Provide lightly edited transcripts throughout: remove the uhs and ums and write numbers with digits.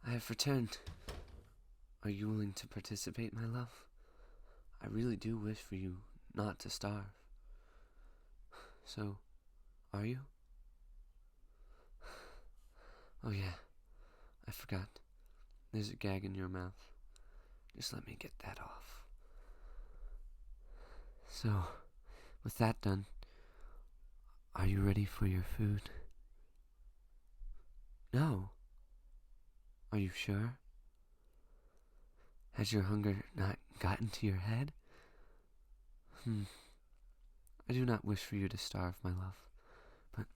I have returned. Are you willing to participate, my love? I really do wish for you not to starve. So, are you? Oh yeah, I forgot. There's a gag in your mouth. Just let me get that off. So, with that done, are you ready for your food? No. Are you sure? Has your hunger not gotten to your head? I do not wish for you to starve, my love, but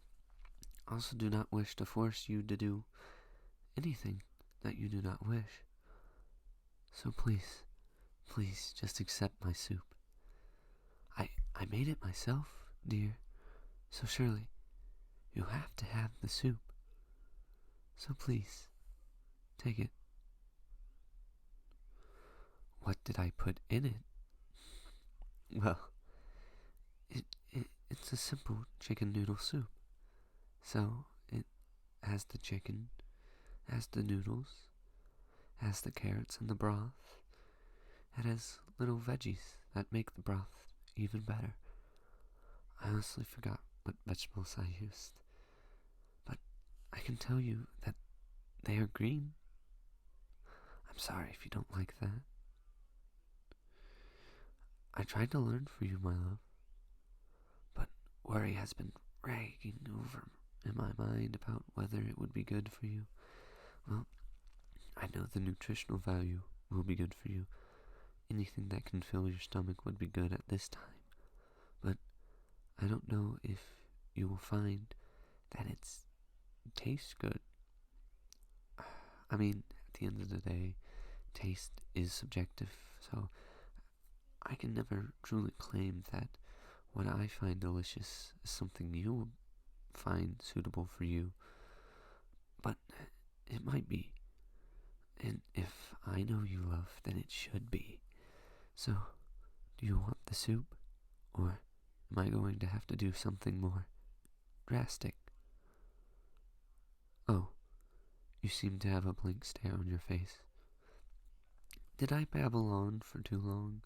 also do not wish to force you to do anything that you do not wish. So please, please just accept my soup. I made it myself, dear, so surely you have to have the soup. So please, take it. What did I put in it? Well, it's a simple chicken noodle soup. So it has the chicken, has the noodles, has the carrots and the broth. It has little veggies that make the broth even better. I honestly forgot what vegetables I used, but I can tell you that they are green. I'm sorry if you don't like that. I tried to learn for you, my love, but worry has been raging over in my mind about whether it would be good for you. Well, I know the nutritional value will be good for you. Anything that can fill your stomach would be good at this time. But I don't know if you will find that it tastes good. I mean, at the end of the day, taste is subjective, so I can never truly claim that what I find delicious is something you will find suitable for you. But it might be. And if I know you love, then it should be. So, do you want the soup? Or am I going to have to do something more drastic? Oh, you seem to have a blank stare on your face. Did I babble on for too long?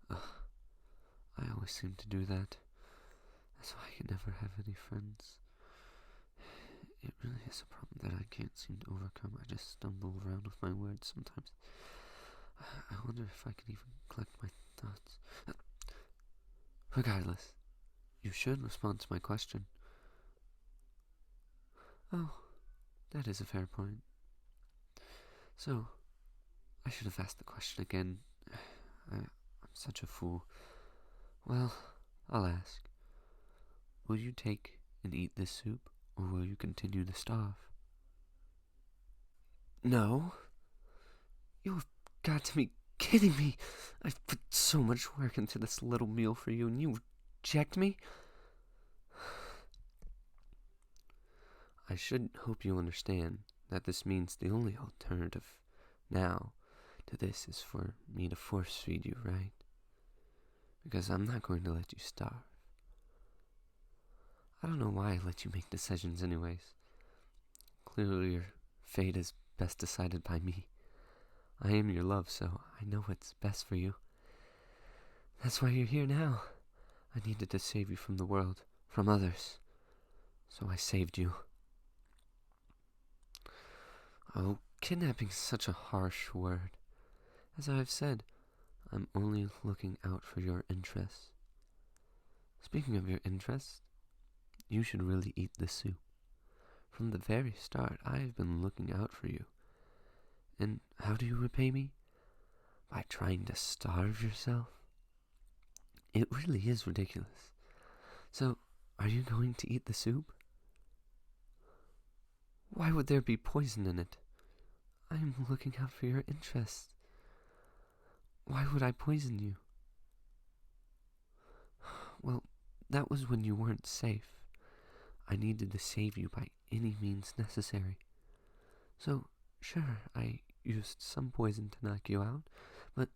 Ugh, I always seem to do that. That's why I can never have any friends. It really is a problem that I can't seem to overcome. I just stumble around with my words sometimes. I wonder if I can even collect my thoughts. Regardless, you should respond to my question. Oh, that is a fair point. So, I should have asked the question again. I'm such a fool. Well, I'll ask. Will you take and eat this soup, or will you continue to starve? No. You've got to be kidding me. I've put so much work into this little meal for you, and you reject me? I should hope you understand that this means the only alternative now to this is for me to force feed you, right? Because I'm not going to let you starve. I don't know why I let you make decisions anyways. Clearly your fate is best decided by me. I am your love, so I know what's best for you. That's why you're here now. I needed to save you from the world, from others. So I saved you. Oh, kidnapping is such a harsh word. As I have said, I'm only looking out for your interests. Speaking of your interests, you should really eat this soup. From the very start, I have been looking out for you. And how do you repay me? By trying to starve yourself? It really is ridiculous. So, are you going to eat the soup? Why would there be poison in it? I am looking out for your interests. Why would I poison you? Well, that was when you weren't safe. I needed to save you by any means necessary. So, sure, I used some poison to knock you out, but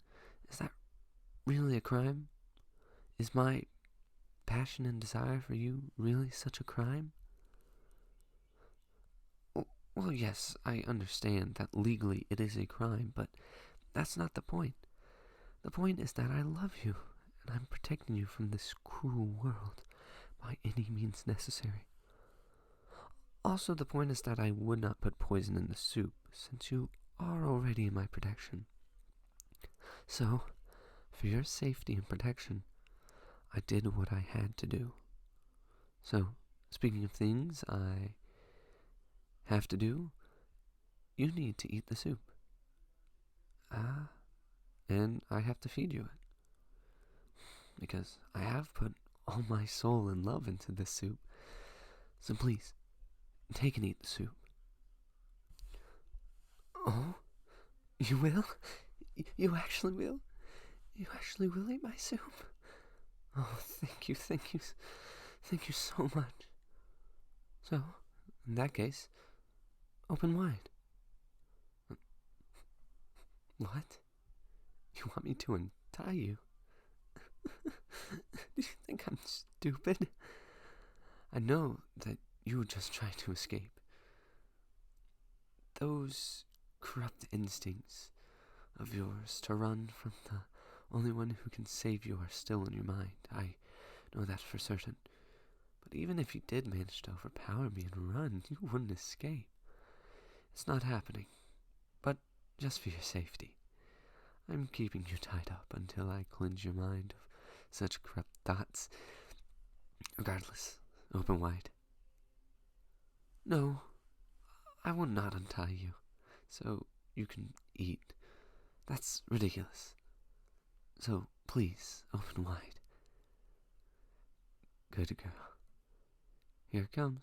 is that really a crime? Is my passion and desire for you really such a crime? Well, yes, I understand that legally it is a crime, but that's not the point. The point is that I love you, and I'm protecting you from this cruel world by any means necessary. Also, the point is that I would not put poison in the soup, since you are already in my protection. So, for your safety and protection, I did what I had to do. So, speaking of things I have to do, you need to eat the soup. And I have to feed you it. Because I have put all my soul and love into this soup. So please, take and eat the soup. Oh, you will? You actually will? You actually will eat my soup? Oh, thank you so much. So, in that case, open wide. What? You want me to untie you? Do you think I'm stupid? I know that you were just trying to escape. Those corrupt instincts of yours to run from the only one who can save you are still in your mind. I know that for certain. But even if you did manage to overpower me and run, you wouldn't escape. It's not happening. But just for your safety, I'm keeping you tied up until I cleanse your mind of such corrupt thoughts. Regardless, open wide. No, I will not untie you, so you can eat. That's ridiculous. So please, open wide. Good girl. Here it comes.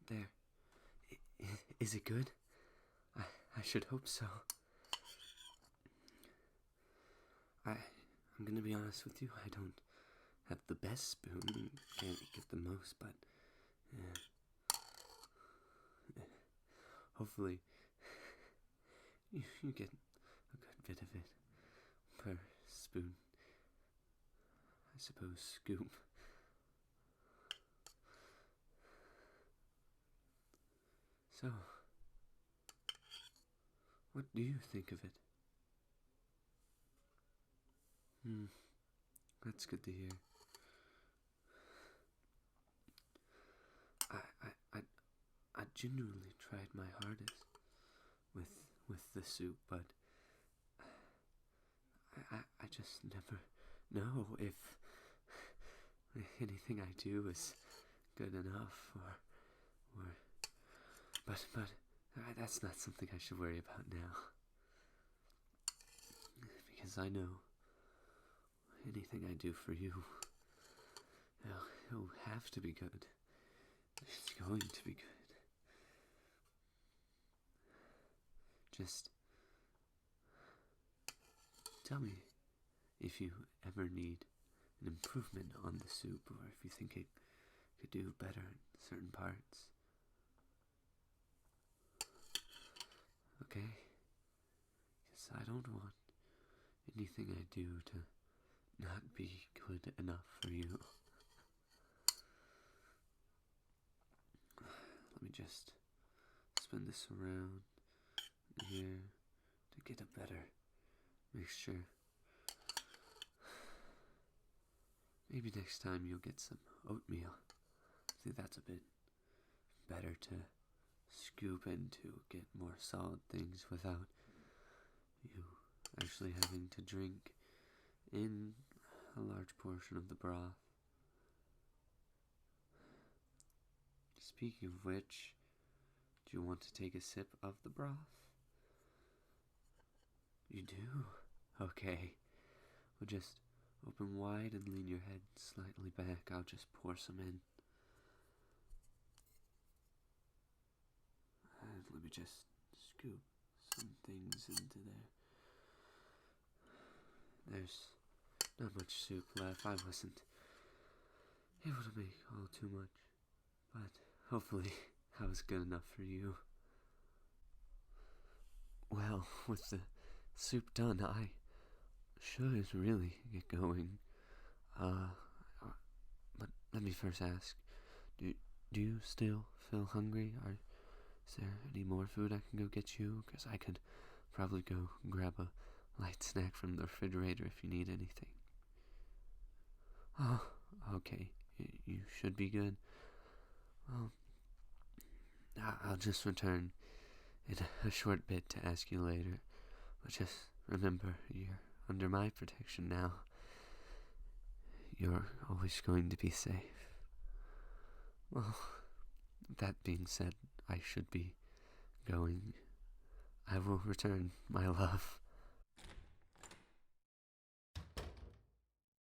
There. Is it good? I should hope so. I'm gonna be honest with you, I don't have the best spoon, can't get the most, but hopefully you get a good bit of it per spoon. I suppose scoop. So, what do you think of it? That's good to hear. I genuinely tried my hardest with the soup, but I just never know if anything I do is good enough or but that's not something I should worry about now, because I know anything I do for you, it'll have to be good. It's going to be good. Just tell me if you ever need an improvement on the soup, or if you think it could do better in certain parts. Okay? Because I don't want anything I do to not be good enough for you. Let me just spin this around here to get a better mixture. Maybe next time you'll get some oatmeal. I think that's a bit better to scoop into, get more solid things without you actually having to drink in a large portion of the broth. Speaking of which, do you want to take a sip of the broth? You do? Okay. Well, just open wide and lean your head slightly back. I'll just pour some in. And let me just scoop some things into there. There's not much soup left. I wasn't able to make all too much, but hopefully that was good enough for you. Well, with the soup done, I should really get going. let me first ask, do, do you still feel hungry? Is there any more food I can go get you? Because I could probably go grab a light snack from the refrigerator if you need anything. Oh, okay. You should be good. Well, I'll just return in a short bit to ask you later. But just remember, you're under my protection now. You're always going to be safe. Well, that being said, I should be going. I will return, my love.